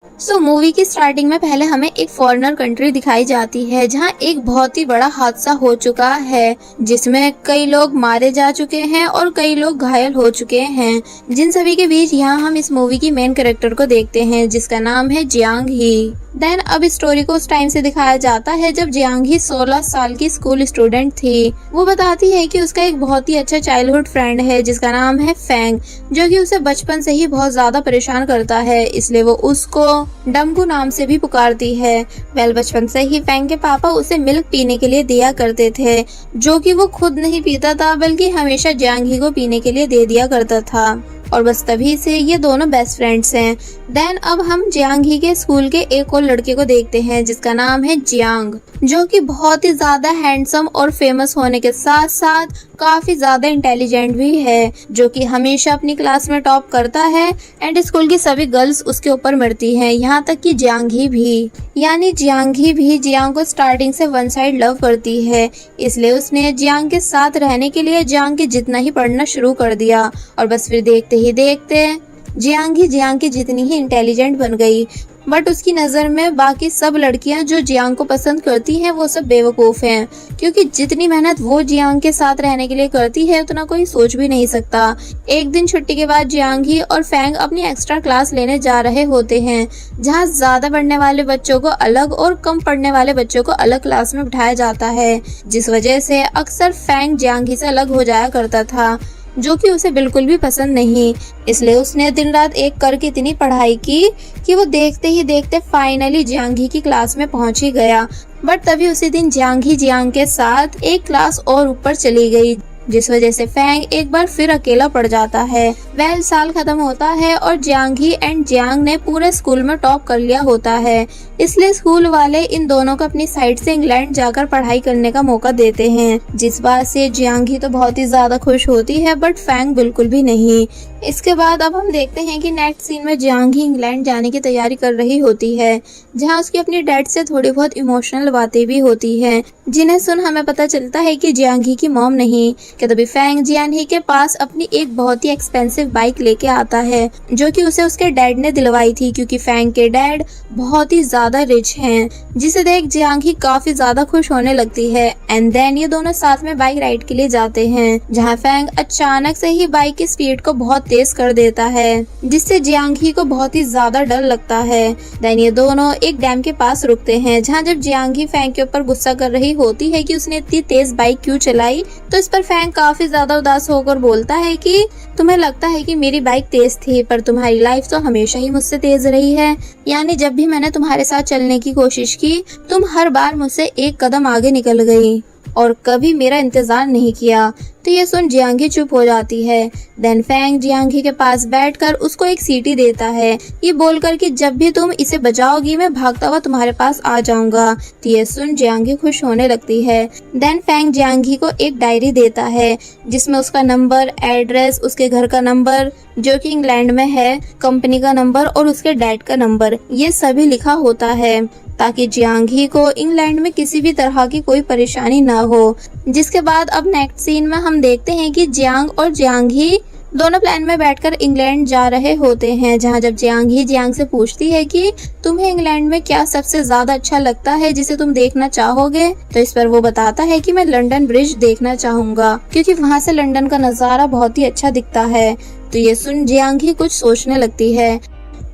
Movie की starting में पहले हमें एक फॉरेनर कंट्री दिखाई जाती है जहां एक बहुत ही बड़ा हादसा हो चुका है, जिसमें कई लोग मारे जा चुके हैं और कई लोग घायल हो चुके हैं। जिन सभी के बीच यहाँ हम इस मूवी की मेन कैरेक्टर को देखते हैं, जिसका नाम है जियांग ही। देन अब स्टोरी को उस टाइम से दिखाया जाता है जब जियांग ही 16 साल की स्कूल स्टूडेंट थी। वो बताती है कि उसका एक बहुत ही अच्छा चाइल्डहुड फ्रेंड है जिसका नाम है फैंग, जो कि उसे बचपन से ही बहुत ज्यादा परेशान करता है, इसलिए वो उसको डम्बू नाम से भी पुकारती है। बचपन से ही फैंग के पापा उसे मिल्क पीने के लिए दिया करते थे, जो कि वो खुद नहीं पीता था बल्कि हमेशा जियांग ही को पीने के लिए दे दिया करता था, और बस तभी से ये दोनों बेस्ट फ्रेंड्स हैं। देन अब हम जियांग ही के स्कूल के एक और लड़के को देखते हैं जिसका नाम है जियांग, जो कि बहुत ही ज्यादा हैंडसम और फेमस होने के साथ साथ काफी ज्यादा इंटेलिजेंट भी है, जो कि हमेशा अपनी क्लास में टॉप करता है एंड स्कूल की सभी गर्ल्स उसके ऊपर मरती हैं, यहाँ तक कि जियांग ही भी। यानी जियांग ही भी जियांग को स्टार्टिंग से वन साइड लव करती है, इसलिए उसने जियांग के साथ रहने के लिए जियांग के जितना ही पढ़ना शुरू कर दिया, और बस फिर देखते ही देखते जियांग की जितनी ही इंटेलिजेंट बन गई। बट उसकी नजर में बाकी सब लड़कियां जो जियांग को पसंद करती हैं वो सब बेवकूफ हैं, क्योंकि जितनी मेहनत वो जियांग के साथ रहने के लिए करती है उतना कोई सोच भी नहीं सकता। एक दिन छुट्टी के बाद जियांग ही और फैंग अपनी एक्स्ट्रा क्लास लेने जा रहे होते हैं, जहां ज्यादा पढ़ने वाले बच्चों को अलग और कम पढ़ने वाले बच्चों को अलग क्लास में बिठाया जाता है, जिस वजह से अक्सर फैंग जियांग ही से अलग हो जाया करता था, जो कि उसे बिल्कुल भी पसंद नहीं। इसलिए उसने दिन रात एक करके इतनी पढ़ाई की कि वो देखते ही देखते फाइनली जियांग ही की क्लास में पहुंच ही गया। बट तभी उसी दिन जियांग ही जियांग के साथ एक क्लास और ऊपर चली गई, जिस वजह से फैंग एक बार फिर अकेला पड़ जाता है। साल खत्म होता है और जियांग ही एंड जियांग ने पूरे स्कूल में टॉप कर लिया होता है, इसलिए स्कूल वाले इन दोनों को अपनी साइड से इंग्लैंड जाकर पढ़ाई करने का मौका देते हैं, जिस बात से जियांग ही तो बहुत ही ज्यादा खुश होती है बट फैंग बिल्कुल भी नहीं। इसके बाद अब हम देखते हैं कि नेक्स्ट सीन में जियांग ही इंग्लैंड जाने की तैयारी कर रही होती है, जहां उसकी अपनी डैड से थोड़ी बहुत इमोशनल बातें भी होती हैं, जिन्हें सुन हमें पता चलता है कि जियांग ही की मॉम नहीं कि तभी फैंग जियांग ही के पास अपनी एक बहुत ही एक्सपेंसिव बाइक लेके आता है, जो कि उसे उसके डैड ने दिलवाई थी, क्योंकि फैंग के डैड बहुत ही ज्यादा रिच हैं, जिसे देख जियांग ही काफी ज्यादा खुश होने लगती है। एंड देन ये दोनों साथ में बाइक राइड के लिए जाते हैं, जहाँ फैंग अचानक से ही बाइक की स्पीड को बहुत तेज कर देता है, जिससे जियांग ही को बहुत ही ज्यादा डर लगता है। देन ये दोनों एक डैम के पास रुकते हैं, जहाँ जब जियांग ही फैंग के ऊपर गुस्सा कर रही होती है कि उसने इतनी तेज बाइक क्यों चलाई, तो इस पर फैंग काफी ज्यादा उदास होकर बोलता है कि तुम्हें लगता है कि मेरी बाइक तेज थी, पर तुम्हारी लाइफ तो हमेशा ही मुझसे तेज रही है। यानी जब भी मैंने तुम्हारे साथ चलने की कोशिश की, तुम हर बार मुझसे एक कदम आगे निकल गई और कभी मेरा इंतजार नहीं किया। तो ये सुन जियांग ही चुप हो जाती है। देन फैंग जियांग ही के पास बैठकर उसको एक सीटी देता है, ये बोलकर कि जब भी तुम इसे बचाओगी मैं भागता हुआ तुम्हारे पास आ जाऊंगा। तो ये सुन जियांग ही खुश होने लगती है। देन फैंग जियांग ही को एक डायरी देता है, जिसमें उसका नंबर, एड्रेस, उसके घर का नंबर जो कि इंग्लैंड में है, कंपनी का नंबर और उसके डैड का नंबर, ये सभी लिखा होता है, ताकि जियांग ही को इंग्लैंड में किसी भी तरह की कोई परेशानी ना हो। जिसके बाद अब नेक्स्ट सीन में हम देखते हैं कि जियांग और जियांग ही दोनों प्लेन में बैठकर इंग्लैंड जा रहे होते हैं, जहां जब जियांग ही जियांग से पूछती है कि तुम्हें इंग्लैंड में क्या सबसे ज्यादा अच्छा लगता है जिसे तुम देखना चाहोगे, तो इस पर वो बताता है कि मैं लंदन ब्रिज देखना चाहूंगा, क्योंकि वहां से लंदन का नजारा बहुत ही अच्छा दिखता है। तो ये सुन जियांग ही कुछ सोचने लगती है।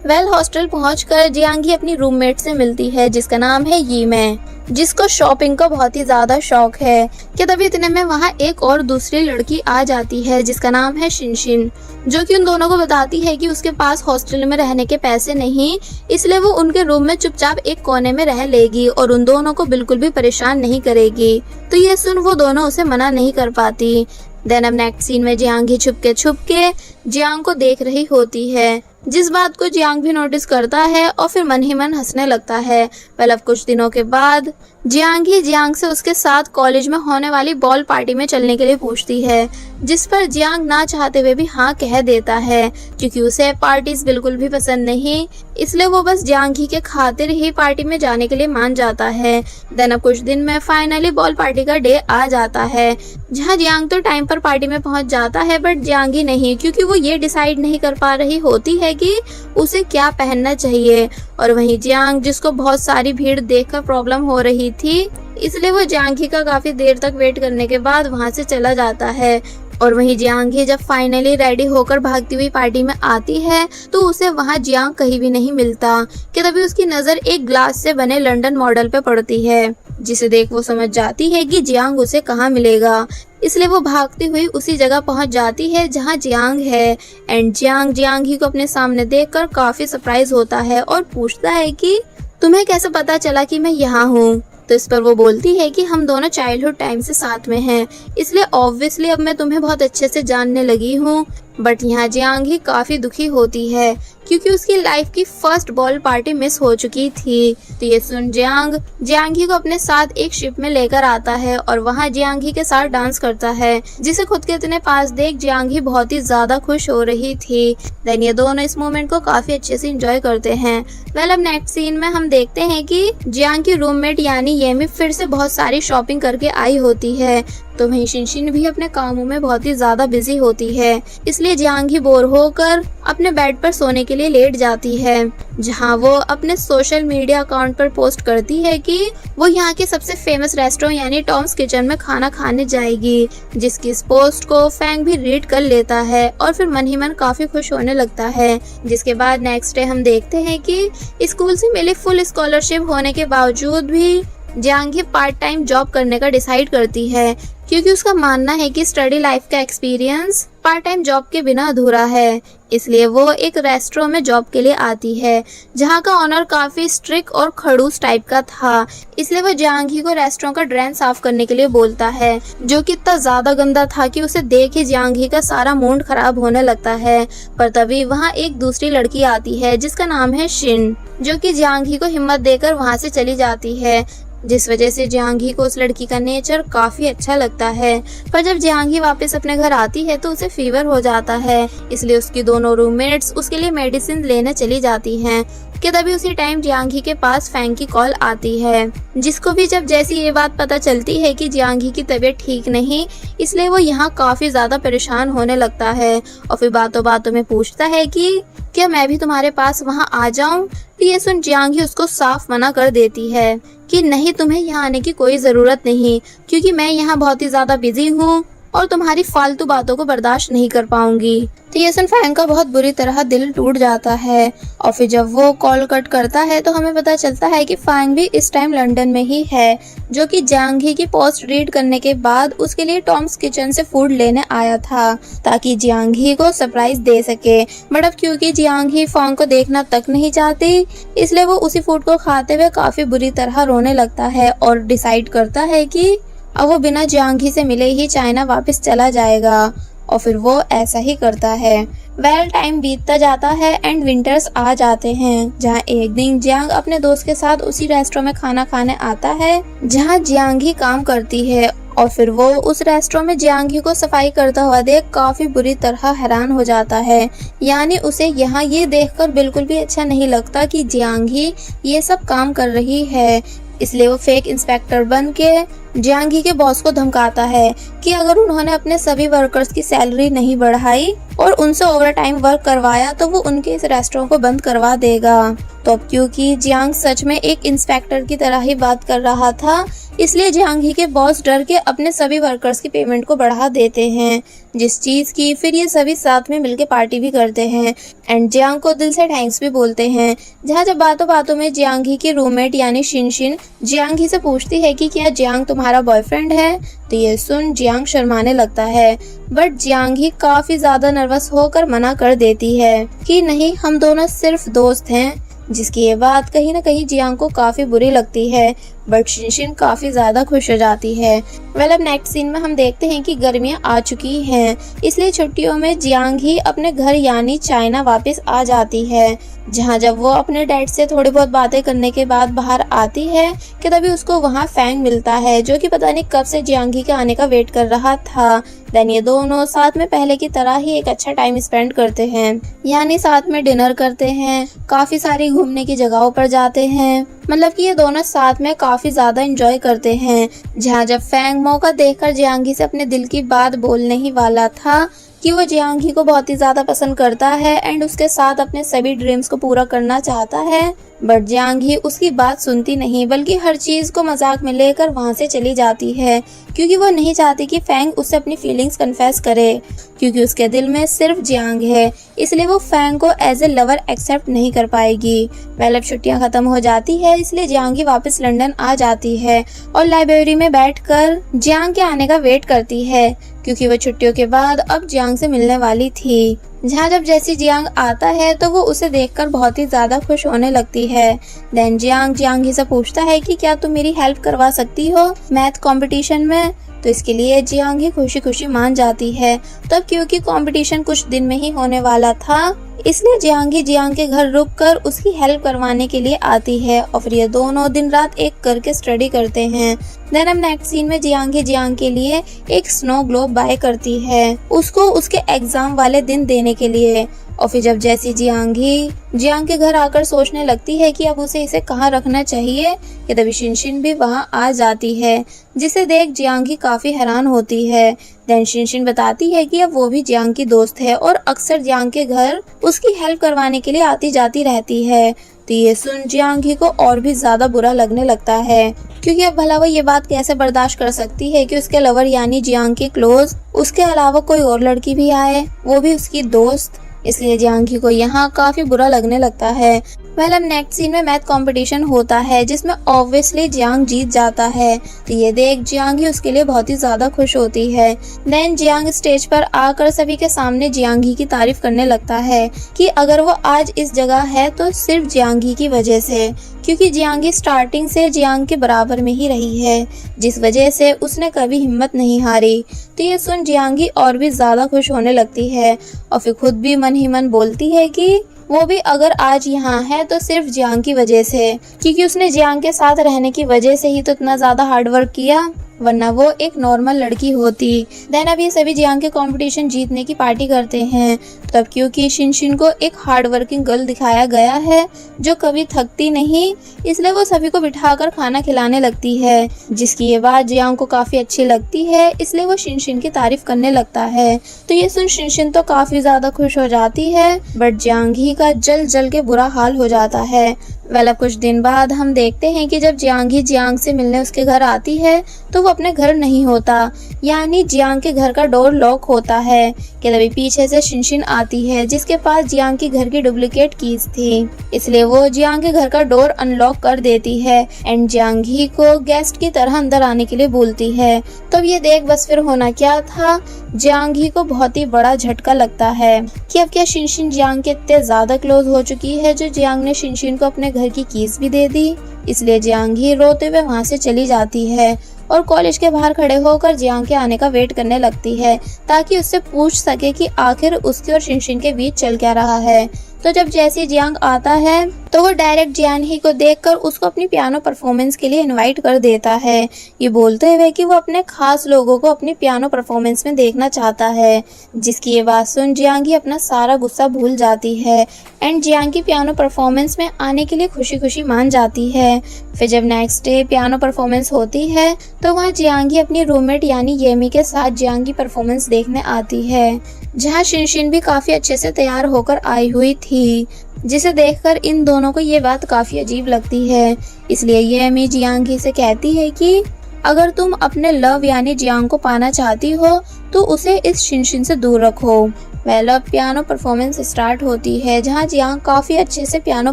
हॉस्टल पहुंचकर जियांग ही अपनी रूममेट से मिलती है, जिसका नाम है यीमे, जिसको शॉपिंग का बहुत ही ज्यादा शौक है। कि तभी इतने में वहाँ एक और दूसरी लड़की आ जाती है, जिसका नाम है शिनशिन, जो कि उन दोनों को बताती है कि उसके पास हॉस्टल में रहने के पैसे नहीं, इसलिए वो उनके रूम में चुपचाप एक कोने में रह लेगी और उन दोनों को बिल्कुल भी परेशान नहीं करेगी। तो ये सुन वो दोनों उसे मना नहीं कर पाती। देन अब नेक्स्ट सीन में जियांग ही छुपके जियांग को देख रही होती है, जिस बात को जियांग भी नोटिस करता है और फिर मन ही मन हंसने लगता है। अब कुछ दिनों के बाद जियांग ही जियांग से उसके साथ कॉलेज में होने वाली बॉल पार्टी में चलने के लिए पूछती है, जिस पर जियांग ना चाहते हुए भी हाँ कह देता है, क्योंकि उसे पार्टीज बिल्कुल भी पसंद नहीं, इसलिए वो बस जियांग ही के खातिर ही पार्टी में जाने के लिए मान जाता है। देन अब कुछ दिन में फाइनली बॉल पार्टी का डे आ जाता है, जहाँ जियांग तो टाइम पर पार्टी में पहुंच जाता है बट जियांग ही नहीं, क्योंकि वो ये डिसाइड नहीं कर पा रही होती है है कि उसे क्या पहनना चाहिए। और वहीं जियांग, जिसको बहुत सारी भीड़ देखकर प्रॉब्लम हो रही थी, इसलिए वो जियांगी का काफी देर तक वेट करने के बाद वहां से चला जाता है। और वहीं जियांगी जब फाइनली रेडी होकर भागती हुई पार्टी में आती है तो उसे वहां जियांग कहीं भी नहीं मिलता कि तभी उसकी नजर एक ग्लास से बने लंदन मॉडल पे पड़ती है, जिसे देख वो समझ जाती है कि जियांग उसे कहाँ मिलेगा। इसलिए वो भागती हुई उसी जगह पहुंच जाती है जहां जियांग है। एंड जियांग जियांगी को अपने सामने देखकर काफी सरप्राइज होता है और पूछता है कि तुम्हें कैसे पता चला कि मैं यहाँ हूँ। तो इस पर वो बोलती है कि हम दोनों चाइल्डहुड टाइम से साथ में हैं, इसलिए ऑब्वियसली अब मैं तुम्हें बहुत अच्छे से जानने लगी हूँ। बट यहाँ जियांगी काफी दुखी होती है क्योंकि उसकी लाइफ की फर्स्ट बॉल पार्टी मिस हो चुकी थी। तो ये सुन जियांग जियांगी को अपने साथ एक शिप में लेकर आता है और वहाँ जियांगी के साथ डांस करता है, जिसे खुद के इतने पास देख जियांगी बहुत ही ज्यादा खुश हो रही थी। देन ये दोनों इस मोमेंट को काफी अच्छे से एंजॉय करते हैं। वेल, अब नेक्स्ट सीन में हम देखते हैं कि जियांग की रूममेट यानी येमी फिर से बहुत सारी शॉपिंग करके आई होती है। तो वहीं शिनशिन भी अपने कामों में बहुत ही ज्यादा बिजी होती है, इसलिए जियांगी बोर होकर अपने बेड पर सोने के लिए लेट जाती है, जहां वो अपने सोशल मीडिया अकाउंट पर पोस्ट करती है कि वो यहाँ के सबसे फेमस रेस्टोरेंट यानी टॉम्स किचन में खाना खाने जाएगी, जिसकी इस पोस्ट को फैंग भी रीड कर लेता है और फिर मन ही मन काफी खुश होने लगता है। जिसके बाद नेक्स्ट डे हम देखते हैं कि स्कूल से मिली फुल स्कॉलरशिप होने के बावजूद भी जियांगी पार्ट टाइम जॉब करने का डिसाइड करती है, क्योंकि उसका मानना है कि स्टडी लाइफ का एक्सपीरियंस पार्ट टाइम जॉब के बिना अधूरा है। इसलिए वो एक रेस्टोरेंट में जॉब के लिए आती है, जहाँ का ऑनर काफी स्ट्रिक्ट और खड़ूस टाइप का था। इसलिए वो जियांगी को रेस्टोरेंट का ड्रेन साफ करने के लिए बोलता है, जो कि इतना ज्यादा गंदा था कि उसे देख ही जियांगी का सारा मूड खराब होने लगता है। पर तभी वहाँ एक दूसरी लड़की आती है जिसका नाम है शिन, जो कि जियांगी को हिम्मत देकर वहाँ से चली जाती है, जिस वजह से जियांगी को उस लड़की का नेचर काफी अच्छा लगता है। पर जब जियांगी वापस अपने घर आती है तो उसे फीवर हो जाता है, इसलिए उसकी दोनों रूममेट्स उसके लिए मेडिसिन लेने चली जाती हैं कि तभी उसी टाइम जियांगी के पास फैंग की कॉल आती है, जिसको भी जब जैसी ये बात पता चलती है कि जियांगी की तबीयत ठीक नहीं, इसलिए वो यहाँ काफी ज्यादा परेशान होने लगता है और फिर बातों बातों में पूछता है कि क्या मैं भी तुम्हारे पास वहाँ आ जाऊं। तो ये सुन जियांगी उसको साफ मना कर देती है कि नहीं, तुम्हें यहाँ आने की कोई जरूरत नहीं, क्योंकि मैं यहाँ बहुत ही ज्यादा बिजी हूँ और तुम्हारी फालतू बातों को बर्दाश्त नहीं कर पाऊंगी। तो ये सुन फैंग का बहुत बुरी तरह दिल टूट जाता है और फिर जब वो कॉल कट करता है तो हमें पता चलता है कि फैंग भी इस टाइम लंदन में ही है, जो कि जियांगी की पोस्ट रीड करने के बाद उसके लिए टॉम्स किचन से फूड लेने आया था ताकि जियांगी को सरप्राइज दे सके। बट अब क्योंकि जियांगी फैंग को देखना तक नहीं चाहती, इसलिए वो उसी फूड को खाते हुए काफी बुरी तरह रोने लगता है और डिसाइड करता है कि अब वो बिना जियांगी से मिले ही चाइना वापस चला जाएगा। और फिर वो ऐसा ही करता है। वेल, टाइम बीतता जाता है एंड विंटर्स आ जाते हैं, जहाँ एक दिन जियांग अपने दोस्त के साथ उसी रेस्टोरेंट में खाना खाने आता है जहाँ जियांगी काम करती है। और फिर वो उस रेस्टोरेंट में जियांगी को सफाई करता हुआ देख काफी बुरी तरह हैरान हो जाता है। यानी उसे यहाँ ये देखकर बिल्कुल भी अच्छा नहीं लगता कि जियांगी ये सब काम कर रही है, इसलिए वो फेक इंस्पेक्टर बन के जियांगी के बॉस को धमकाता है कि अगर उन्होंने अपने सभी वर्कर्स की सैलरी नहीं बढ़ाई और उनसे ओवर टाइम वर्क करवाया तो वो उनके इस रेस्टोरेंट को बंद करवा देगा। तो अब क्योंकि जियांग सच में एक इंस्पेक्टर की तरह ही बात कर रहा था, इसलिए जियांगी के बॉस डर के अपने सभी वर्कर्स की पेमेंट को बढ़ा देते हैं, जिस चीज की फिर ये सभी साथ में मिलके पार्टी भी करते हैं एंड जियांग को दिल से थैंक्स भी बोलते हैं। जहाँ जब बातों बातों में जियांगी की रूममेट यानी शिनशिन जियांगी से पूछती है कि क्या जियांग तुम्हारा बॉयफ्रेंड है, तो ये सुन जियांग शर्माने लगता है। बट जियांगी काफी ज्यादा नर्वस होकर मना कर देती है कि नहीं, हम दोनों सिर्फ दोस्त हैं, जिसकी ये बात कहीं ना कहीं जियांग को काफी बुरी लगती है। बट शिनशिन काफी ज्यादा खुश हो जाती है। वेल, अब नेक्स्ट सीन में हम देखते हैं कि गर्मियां आ चुकी हैं, इसलिए छुट्टियों में जियांग ही अपने घर यानी चाइना वापस आ जाती है। जहां जब वो अपने डैड से थोड़ी बहुत बातें करने के बाद बाहर आती है कि तभी उसको वहां फैंग मिलता है, जो कि पता नहीं कब से जियांगी के आने का वेट कर रहा था। देन ये दोनों साथ में पहले की तरह ही एक अच्छा टाइम स्पेंड करते हैं, यानी साथ में डिनर करते हैं, काफी सारी घूमने की जगहों पर जाते हैं, मतलब कि ये दोनों साथ में काफी ज्यादा एंजॉय करते हैं। जहाँ जब फैंग मौका देखकर जियांगी से अपने दिल की बात बोलने ही वाला था कि वो जियांगी को बहुत ही ज्यादा पसंद करता है एंड उसके साथ अपने सभी ड्रीम्स को पूरा करना चाहता है। बट जियांगी उसकी बात सुनती नहीं, बल्कि हर चीज को मजाक में लेकर वहाँ से चली जाती है, क्योंकि वो नहीं चाहती कि फैंग उससे अपनी फीलिंग्स कन्फेस करे, क्योंकि उसके दिल में सिर्फ जियांग है, इसलिए वो फैंग को एज ए लवर एक्सेप्ट नहीं कर पाएगी। अब छुट्टियां खत्म हो जाती है, इसलिए जियांगी वापस लंदन आ जाती है और लाइब्रेरी में बैठकर जियांग के आने का वेट करती है, क्योंकि वो छुट्टियों के बाद अब जियांग से मिलने वाली थी। जहाँ जब जैसी जियांग आता है तो वो उसे देखकर बहुत ही ज्यादा खुश होने लगती है। देन जियांगी से पूछता है कि क्या तुम मेरी हेल्प करवा सकती हो मैथ कंपटीशन में, तो इसके लिए जियांगी खुशी खुशी मान जाती है। तब क्योंकि कंपटीशन कुछ दिन में ही होने वाला था, इसलिए जियांगी जियांग के घर रुककर उसकी हेल्प करवाने के लिए आती है और फिर ये दोनों दिन रात एक करके स्टडी करते हैं। देन अब नेक्स्ट सीन में जियांगी जियांग के लिए एक स्नो ग्लोब बाय करती है, उसको उसके एग्जाम वाले दिन देने के लिए। और फिर जब जैसी जियांगी जियांग के घर आकर सोचने लगती है कि अब उसे इसे कहाँ रखना चाहिए, कि तभी शिनशिन भी वहाँ आ जाती है, जिसे देख जियांगी काफी हैरान होती है। देन शिनशिन बताती है कि अब वो भी जियांग की दोस्त है और अक्सर जियांग के घर उसकी हेल्प करवाने के लिए आती जाती रहती है। तो ये सुन जियांगी को और भी ज्यादा बुरा लगने लगता है, क्योंकि अब भला वो ये बात कैसे बर्दाश्त कर सकती है कि उसके लवर यानी जियांग के क्लोज उसके अलावा कोई और लड़की भी आए, वो भी उसकी दोस्त। इसलिए जियांगी को यहाँ काफी बुरा लगने लगता है। अब नेक्स्ट सीन में मैथ कंपटीशन होता है, जिसमें ऑब्वियसली जियांग जीत जाता है। तो ये देख जियांगी उसके लिए बहुत ही ज्यादा खुश होती है। देन जियांग स्टेज पर आकर सभी के सामने जियांगी की तारीफ करने लगता है कि अगर वो आज इस जगह है तो सिर्फ जियांगी की वजह से, क्योंकि जियांगी स्टार्टिंग से जियांग के बराबर में ही रही है, जिस वजह से उसने कभी हिम्मत नहीं हारी। तो ये सुन जियांगी और भी ज्यादा खुश होने लगती है और फिर खुद भी मन ही मन बोलती है कि वो भी अगर आज यहाँ है तो सिर्फ जियांग की वजह से, क्योंकि उसने जियांग के साथ रहने की वजह से ही तो इतना ज्यादा हार्ड वर्क किया, वरना वो एक नॉर्मल लड़की होती। देन अब ये सभी जियांग के कंपटीशन जीतने की पार्टी करते हैं। तब क्योंकि शिनशिन को एक हार्ड वर्किंग गर्ल दिखाया गया है जो कभी थकती नहीं, इसलिए वो सभी को बिठाकर खाना खिलाने लगती है, जिसकी ये बात जियांग को काफी अच्छी लगती है, इसलिए वो शिनशिन की तारीफ करने लगता है। तो ये सुन शिनशिन तो काफी ज्यादा खुश हो जाती है, बट जियांगी का जल जल के बुरा हाल हो जाता है। अब कुछ दिन बाद हम देखते हैं कि जब जियांगी जियांग से मिलने उसके घर आती है तो वो अपने घर नहीं होता, यानी जियांग के घर का डोर लॉक होता है। कि तभी पीछे से शिनशिन आती है, जिसके पास जियांग के घर की डुप्लीकेट कीज थी, इसलिए वो जियांग के घर का डोर अनलॉक कर देती है एंड जियांगी को गेस्ट की तरह अंदर आने के लिए बोलती है। तब ये देख बस फिर होना क्या था, जियांगी को बहुत ही बड़ा झटका लगता है कि अब क्या शिनशिन जियांग के इतने ज्यादा क्लोज हो चुकी है जो जियांग ने शिनशिन को अपने घर की कीज भी दे दी। इसलिए जियांगी रोते हुए वहाँ से चली जाती है और कॉलेज के बाहर खड़े होकर जियांग के आने का वेट करने लगती है, ताकि उससे पूछ सके कि आखिर उसके और शिनशिन के बीच चल क्या रहा है। तो जब जैसे जियांग आता है तो वो डायरेक्ट जियांगी को देखकर उसको अपनी पियानो परफॉर्मेंस के लिए इनवाइट कर देता है, ये बोलते हुए कि वो अपने खास लोगों को अपनी पियानो परफॉर्मेंस में देखना चाहता है। जिसकी ये बात सुन जियांगी अपना सारा गुस्सा भूल जाती है एंड जियांगी पियानो परफॉर्मेंस में आने के लिए खुशी खुशी मान जाती है। फिर जब नेक्स्ट डे पियानो परफॉर्मेंस होती है तो वहाँ जियांगी अपनी रूममेट यानी येमी के साथ जियांगी परफॉर्मेंस देखने आती है, जहाँ शिनशिन भी काफी अच्छे से तैयार होकर आई हुई थी, जिसे देखकर इन दोनों को ये बात काफी अजीब लगती है। इसलिए येमी जियांगी से कहती है कि अगर तुम अपने लव यानी जियांग को पाना चाहती हो तो उसे इस शिनशिन से दूर रखो। अब पियानो परफॉर्मेंस स्टार्ट होती है, जहाँ जियांग काफी अच्छे से पियानो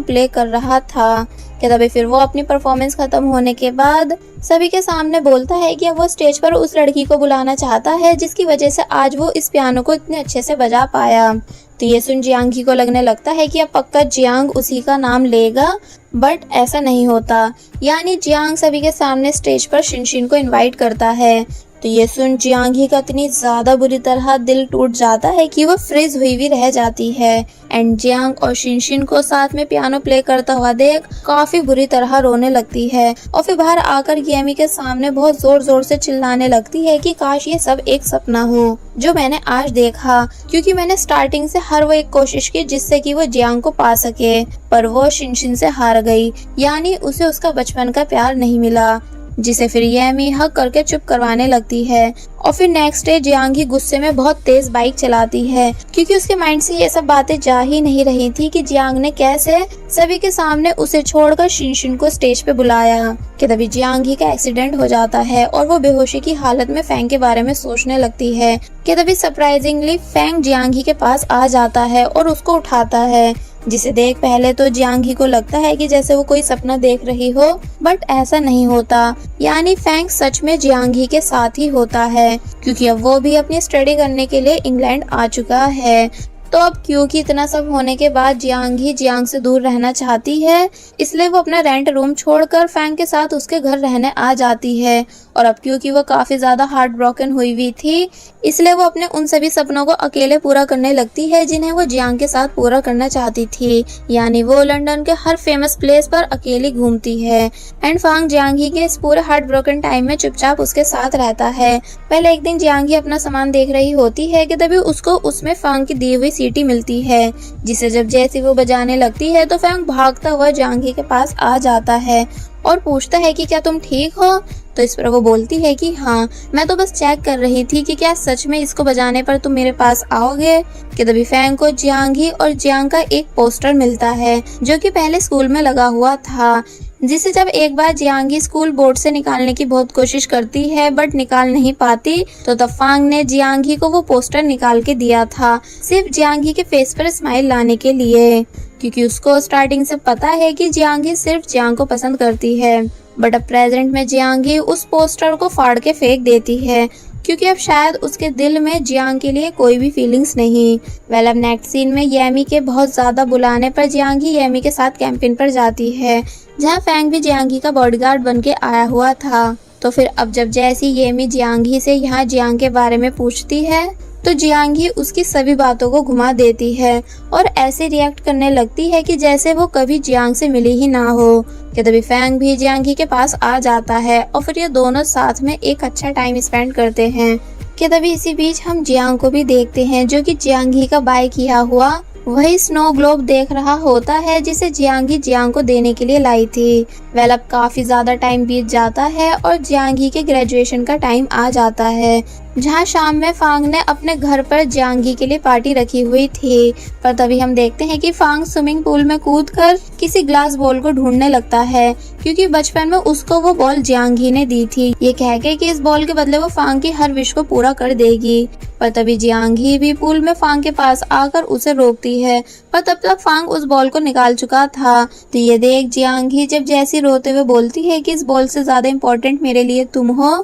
प्ले कर रहा था। कि तभी फिर वो अपनी परफॉर्मेंस खत्म होने के बाद सभी के सामने बोलता है कि अब वो स्टेज पर उस लड़की को बुलाना चाहता है जिसकी वजह से आज वो इस पियानो को इतने अच्छे से बजा पाया। तो ये सुन जियांगी को लगने लगता है कि अब पक्का जियांग उसी का नाम लेगा, बट ऐसा नहीं होता। यानी जियांग सभी के सामने स्टेज पर शिनशिन को इनवाइट करता है। तो ये सुन जियांगी का इतनी ज्यादा बुरी तरह दिल टूट जाता है कि वो फ्रीज हुई भी रह जाती है एंड जियांग और शिनशिन को साथ में पियानो प्ले करता हुआ देख काफी बुरी तरह रोने लगती है और फिर बाहर आकर येमी के सामने बहुत जोर जोर से चिल्लाने लगती है कि काश ये सब एक सपना हो जो मैंने आज देखा, क्योंकि मैंने स्टार्टिंग से हर वो एक कोशिश की जिससे कि वो जियांग को पा सके, पर वो शिनशिन से हार गई, यानी उसे उसका बचपन का प्यार नहीं मिला। जिसे फिर येमी हक करके चुप करवाने लगती है। और फिर नेक्स्ट डे जियांगी गुस्से में बहुत तेज बाइक चलाती है, क्योंकि उसके माइंड से ये सब बातें जा ही नहीं रही थी कि जियांग ने कैसे सभी के सामने उसे छोड़कर शिनशिन को स्टेज पे बुलाया। कि तभी जियांगी का एक्सीडेंट हो जाता है और वो बेहोशी की हालत में फैंग के बारे में सोचने लगती है। कि तभी सरप्राइजिंगली फैंग जियांगी के पास आ जाता है और उसको उठाता है, जिसे देख पहले तो जियांगी को लगता है कि जैसे वो कोई सपना देख रही हो, बट ऐसा नहीं होता। यानी फैंग सच में जियांगी के साथ ही होता है, क्योंकि अब वो भी अपनी स्टडी करने के लिए इंग्लैंड आ चुका है। तो अब क्योंकि इतना सब होने के बाद जियांगी जियांग से दूर रहना चाहती है, इसलिए वो अपना रेंट रूम छोड़कर फैंग के साथ उसके घर रहने आ जाती है। और अब क्योंकि वो काफी ज्यादा हार्ट ब्रोकन हुई हुई थी, इसलिए वो अपने उन सभी सपनों को अकेले पूरा करने लगती है जिन्हें वो जियांग के साथ पूरा करना चाहती थी। यानी वो लंदन के हर फेमस प्लेस पर अकेली घूमती है। एंड फैंग जियांगी के इस पूरे हार्ट ब्रोकन टाइम में चुपचाप उसके साथ रहता है। पहले एक दिन जियांगी अपना सामान देख रही होती है कि तभी उसको उसमें फैंग की दी हुई सीटी मिलती है, जिसे जब जैसे वो बजाने लगती है तो फैंग भागता हुआ जियांगी के पास आ जाता है और पूछता है कि क्या तुम ठीक हो। तो इस पर वो बोलती है कि हाँ, मैं तो बस चेक कर रही थी कि क्या सच में इसको बजाने पर तुम मेरे पास आओगे। कि तभी फैंग को जियांगी और जियांग का एक पोस्टर मिलता है जो कि पहले स्कूल में लगा हुआ था, जिसे जब एक बार जियांगी स्कूल बोर्ड से निकालने की बहुत कोशिश करती है बट निकाल नहीं पाती, तो तब फैंग ने जियांगी को वो पोस्टर निकाल के दिया था, सिर्फ जियांगी के फेस पर स्माइल लाने के लिए, क्योंकि उसको स्टार्टिंग से पता है कि जियांगी सिर्फ जियांग को पसंद करती है। बट अब प्रेजेंट में जियांगी उस पोस्टर को फाड़ के फेंक देती है, क्योंकि अब शायद उसके दिल में जियांग के लिए कोई भी फीलिंग्स नहीं। वेल अब नेक्स्ट सीन में येमी के बहुत ज्यादा बुलाने पर जियांगी येमी के साथ कैंपेन पर जाती है, जहाँ फैंग भी जियांगी का बॉडीगार्ड बन के आया हुआ था। तो फिर अब जब जैसी येमी जियांगी से यहाँ जियांग के बारे में पूछती है, तो जियांगी उसकी सभी बातों को घुमा देती है और ऐसे रिएक्ट करने लगती है कि जैसे वो कभी जियांग से मिली ही ना हो। कि तभी फैंग भी जियांगी के पास आ जाता है और फिर ये दोनों साथ में एक अच्छा टाइम स्पेंड करते हैं। कि तभी इसी बीच हम जियांग को भी देखते हैं, जो कि जियांगी का बाय किया हुआ वही स्नो ग्लोब देख रहा होता है जिसे जियांगी जियांग को देने के लिए लाई थी। वेल अब काफी ज्यादा टाइम बीत जाता है और जियांगी के ग्रेजुएशन का टाइम आ जाता है, जहाँ शाम में फैंग ने अपने घर पर जियांगी के लिए पार्टी रखी हुई थी। पर तभी हम देखते हैं कि फैंग स्विमिंग पूल में कूदकर किसी ग्लास बॉल को ढूंढने लगता है, क्योंकि बचपन में उसको वो बॉल जियांगी ने दी थी, ये कह के कि इस बॉल के बदले वो फैंग की हर विश को पूरा कर देगी। पर तभी जियांगी भी पूल में फैंग के पास आकर उसे रोकती है, पर तब तक फैंग उस बॉल को निकाल चुका था। तो ये देख जियांगी जब जैसी रोते हुए बोलती है कि इस बॉल से ज्यादा इम्पोर्टेंट मेरे लिए तुम हो,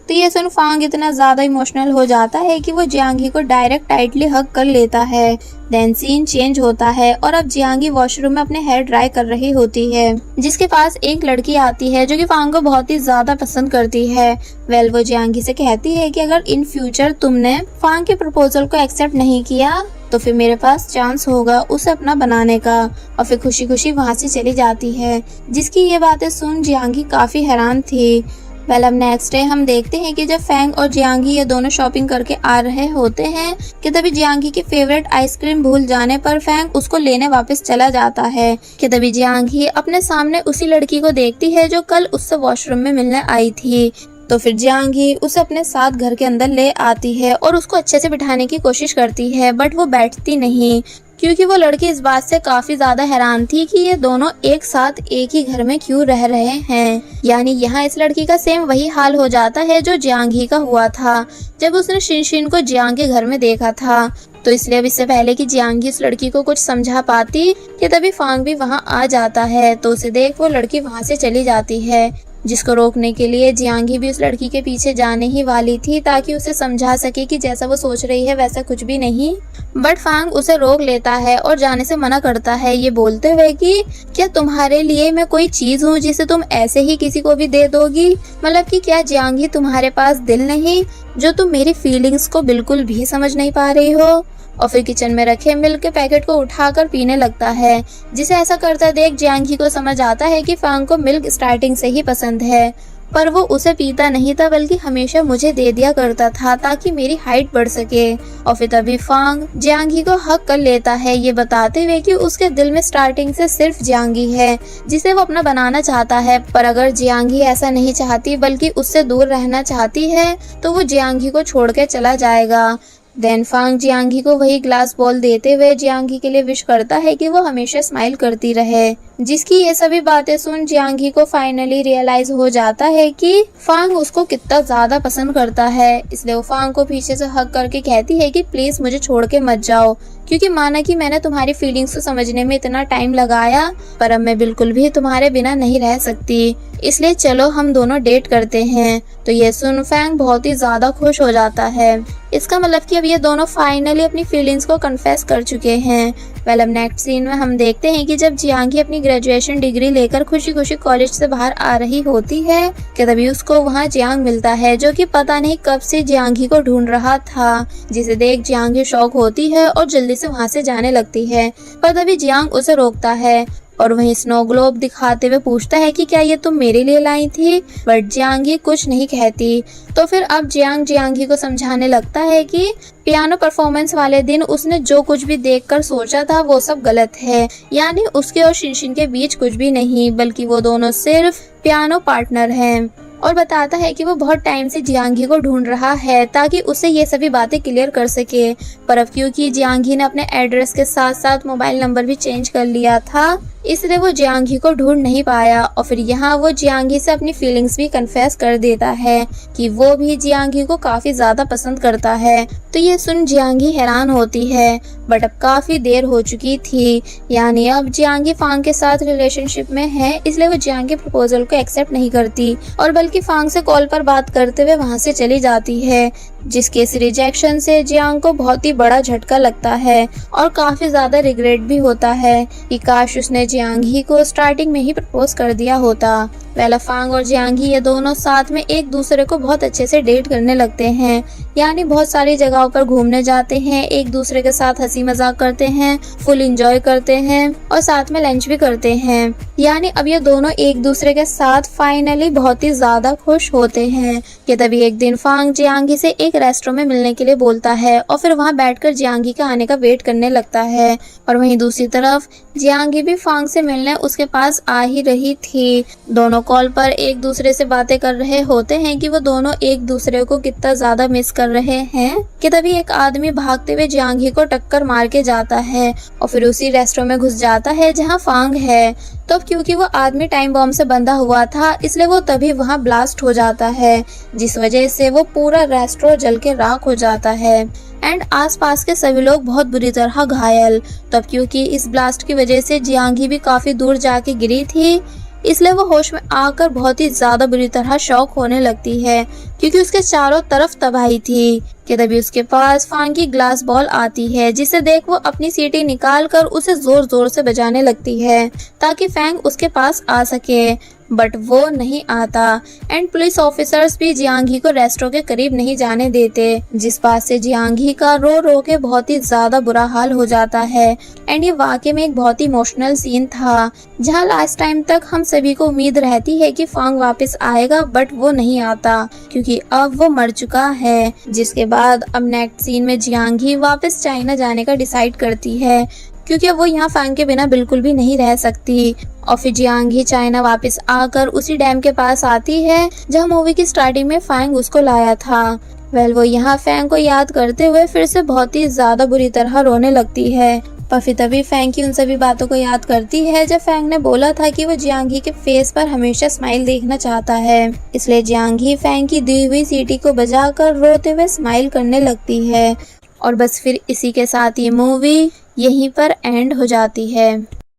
तो ये सुन फैंग इतना ज्यादा इमोशनल हो जाता है कि वो जियांगी को डायरेक्ट टाइटली हग कर लेता है। देन सीन चेंज होता है और अब जियांगी वॉशरूम में अपने हेयर ड्राई कर रही होती है, जिसके पास एक लड़की आती है जो कि फैंग को बहुत ही ज्यादा पसंद करती है। वेल वो जियांगी से कहती है कि अगर इन फ्यूचर तुमने फैंग के प्रपोजल को एक्सेप्ट नहीं किया तो फिर मेरे पास चांस होगा उसे अपना बनाने का। और फिर खुशी खुशी वहाँ से चली जाती है, जिसकी ये बातें सुन जियांगी काफी हैरान थी। वेल अब नेक्स्ट डे हम देखते हैं कि जब फैंग और जियांगी ये दोनों शॉपिंग करके आ रहे होते हैं, कि तभी जियांगी की फेवरेट आइसक्रीम भूल जाने पर फैंग उसको लेने वापस चला जाता है। कि तभी जियांगी अपने सामने उसी लड़की को देखती है जो कल उससे वॉशरूम में मिलने आई थी। तो फिर जियांगी उसे अपने साथ घर के अंदर ले आती है और उसको अच्छे से बिठाने की कोशिश करती है, बट वो बैठती नहीं, क्योंकि वो लड़की इस बात से काफी ज्यादा हैरान थी कि ये दोनों एक साथ एक ही घर में क्यों रह रहे हैं। यानी यहाँ इस लड़की का सेम वही हाल हो जाता है जो जियांगी का हुआ था जब उसने शिनशिन को जियांग के घर में देखा था। तो इसलिए अब इससे पहले कि जियांगी इस लड़की को कुछ समझा पाती, कि तभी फैंग भी वहाँ आ जाता है। तो उसे देख वो लड़की वहाँ से चली जाती है, जिसको रोकने के लिए जियांगी भी उस लड़की के पीछे जाने ही वाली थी ताकि उसे समझा सके कि जैसा वो सोच रही है वैसा कुछ भी नहीं। बट फैंग उसे रोक लेता है और जाने से मना करता है, ये बोलते हुए कि क्या तुम्हारे लिए मैं कोई चीज हूँ जिसे तुम ऐसे ही किसी को भी दे दोगी? मतलब कि क्या जियांगी तुम्हारे पास दिल नहीं जो तुम मेरी फीलिंग्स को बिल्कुल भी समझ नहीं पा रही हो? और फिर किचन में रखे मिल्क के पैकेट को उठाकर पीने लगता है, जिसे ऐसा करता देख जियांगी को समझ आता है कि फैंग को मिल्क स्टार्टिंग से ही पसंद है पर वो उसे पीता नहीं था बल्कि हमेशा मुझे दे दिया करता था ताकि मेरी हाइट बढ़ सके। और फिर तभी फांग जियांगी को हक कर लेता है, ये बताते हुए कि उसके दिल में स्टार्टिंग से सिर्फ जियांगी है जिसे वो अपना बनाना चाहता है। पर अगर जियांगी ऐसा नहीं चाहती बल्कि उससे दूर रहना चाहती है तो वो जियांगी को छोड़ के चला जाएगा। देन फांग जियांगी को वही ग्लास बॉल देते हुए जियांगी के लिए विश करता है कि वो हमेशा स्माइल करती रहे। जिसकी ये सभी बातें सुन जियांगी को फाइनली रियलाइज हो जाता है कि फांग उसको कितना ज्यादा पसंद करता है। इसलिए वो फांग को पीछे से हग करके कहती है कि प्लीज मुझे छोड़ के मत जाओ, क्योंकि माना कि मैंने तुम्हारी फीलिंग्स को समझने में इतना टाइम लगाया, पर अब मैं बिल्कुल भी तुम्हारे बिना नहीं रह सकती, इसलिए चलो हम दोनों डेट करते हैं। तो ये सुन फैंग बहुत ही ज्यादा खुश हो जाता है। इसका मतलब कि अब ये दोनों फाइनली अपनी फीलिंग्स को कन्फेस कर चुके हैं। वेल अब नेक्स्ट सीन में हम देखते हैं कि जब जियांगी अपनी ग्रेजुएशन डिग्री लेकर खुशी खुशी कॉलेज से बाहर आ रही होती है कि तभी उसको वहाँ जियांग मिलता है, जो कि पता नहीं कब से जियांगी को ढूंढ रहा था। जिसे देख जियांगी शॉक होती है और जल्दी से वहाँ से जाने लगती है, पर तभी जियांग उसे रोकता है और वहीं स्नो ग्लोब दिखाते हुए पूछता है कि क्या ये तुम मेरे लिए लाई थी, बट जियांगी कुछ नहीं कहती। तो फिर अब जियांगी को समझाने लगता है कि पियानो परफॉर्मेंस वाले दिन उसने जो कुछ भी देखकर सोचा था वो सब गलत है, यानी उसके और शिनशिन के बीच कुछ भी नहीं, बल्कि वो दोनों सिर्फ पियानो पार्टनर हैं। और बताता है कि वो बहुत टाइम से जियांगी को ढूंढ रहा है ताकि उसे ये सभी बातें क्लियर कर सके, पर अब क्योंकि जियांगी ने अपने एड्रेस के साथ साथ मोबाइल नंबर भी चेंज कर लिया था, इसलिए वो जियांगी को ढूंढ नहीं पाया। और फिर यहाँ वो जियांगी से अपनी फीलिंग्स भी कन्फेस कर देता है कि वो भी जियांगी को काफी ज्यादा पसंद करता है। तो ये सुन जियांगी हैरान होती है, बट अब काफी देर हो चुकी थी, यानी अब जियांगी फांग के साथ रिलेशनशिप में है, इसलिए वो जियांगी प्रपोजल को एक्सेप्ट नहीं करती और बल्कि फांग से कॉल पर बात करते हुए वहाँ से चली जाती है। जिसके इस रिजेक्शन से जियांग को बहुत ही बड़ा झटका लगता है और काफी ज्यादा रिग्रेट भी होता है कि काश उसने जियांगी को स्टार्टिंग में ही प्रपोज कर दिया होता। वेल फांग और जियांगी ये दोनों साथ में एक दूसरे को बहुत अच्छे से डेट करने लगते हैं, यानी बहुत सारी जगहों पर घूमने जाते हैं, एक दूसरे के साथ हंसी मजाक करते हैं, फुल एंजॉय करते हैं और साथ में लंच भी करते हैं। यानी अब ये दोनों एक दूसरे के साथ फाइनली बहुत ही ज्यादा खुश होते हैं कि तभी एक दिन फांग जियांगी से एक रेस्टोरेंट में मिलने के लिए बोलता है और फिर वहाँ बैठकर जियांगी का आने का वेट करने लगता है। और वहीं दूसरी तरफ जियांगी भी फांग से मिलने उसके पास आ ही रही थी। दोनों कॉल पर एक दूसरे से बातें कर रहे होते हैं कि वो दोनों एक दूसरे को कितना ज्यादा मिस कर रहे हैं कि तभी एक आदमी भागते हुए जियांगी को टक्कर मार के जाता है और फिर उसी रेस्टोरेंट में घुस जाता है जहाँ फांग है। तो क्योंकि वो आदमी टाइम बॉम्ब से बंधा हुआ था, इसलिए वो तभी वहाँ ब्लास्ट हो जाता है, जिस वजह से वो पूरा रेस्टोरेंट जल के राख हो जाता है एंड आसपास के सभी लोग बहुत बुरी तरह घायल। तब क्योंकि इस ब्लास्ट की वजह से जियांगी भी काफी दूर जाके गिरी थी, इसलिए वो होश में आकर बहुत ही ज्यादा बुरी तरह शॉक होने लगती है क्योंकि उसके चारों तरफ तबाही थी कि तभी उसके पास फांग की ग्लास बॉल आती है, जिसे देख वो अपनी सीटी निकाल कर उसे जोर जोर से बजाने लगती है ताकि फैंग उसके पास आ सके, बट वो नहीं आता एंड पुलिस ऑफिसर्स भी जियांगी को रेस्टोरेंट के करीब नहीं जाने देते, जिस बात से जियांगी का रो रो के बहुत ही ज्यादा बुरा हाल हो जाता है। एंड ये वाकई में एक बहुत ही इमोशनल सीन था जहाँ लास्ट टाइम तक हम सभी को उम्मीद रहती है कि फांग वापस आएगा, बट वो नहीं आता क्योंकि अब वो मर चुका है। जिसके बाद अब नेक्स्ट सीन में जियांगी वापस चाइना जाने का डिसाइड करती है क्योंकि वो यहाँ फैंग के बिना बिल्कुल भी नहीं रह सकती। और फिर जियांगी चाइना वापस आकर उसी डैम के पास आती है जहाँ मूवी की स्टार्टिंग में फैंग उसको लाया था। वेल वो यहाँ फैंग को याद करते हुए फिर से बहुत ही ज्यादा बुरी तरह रोने लगती है। पर फिर तभी फैंग की उन सभी बातों को याद करती है जब फैंग ने बोला था कि वो जियांगी के फेस पर हमेशा स्माइल देखना चाहता है, इसलिए जियांगी फैंग की दी हुई सीटी को बजाकर रोते हुए स्माइल करने लगती है। और बस फिर इसी के साथ ये मूवी यहीं पर एंड हो जाती है।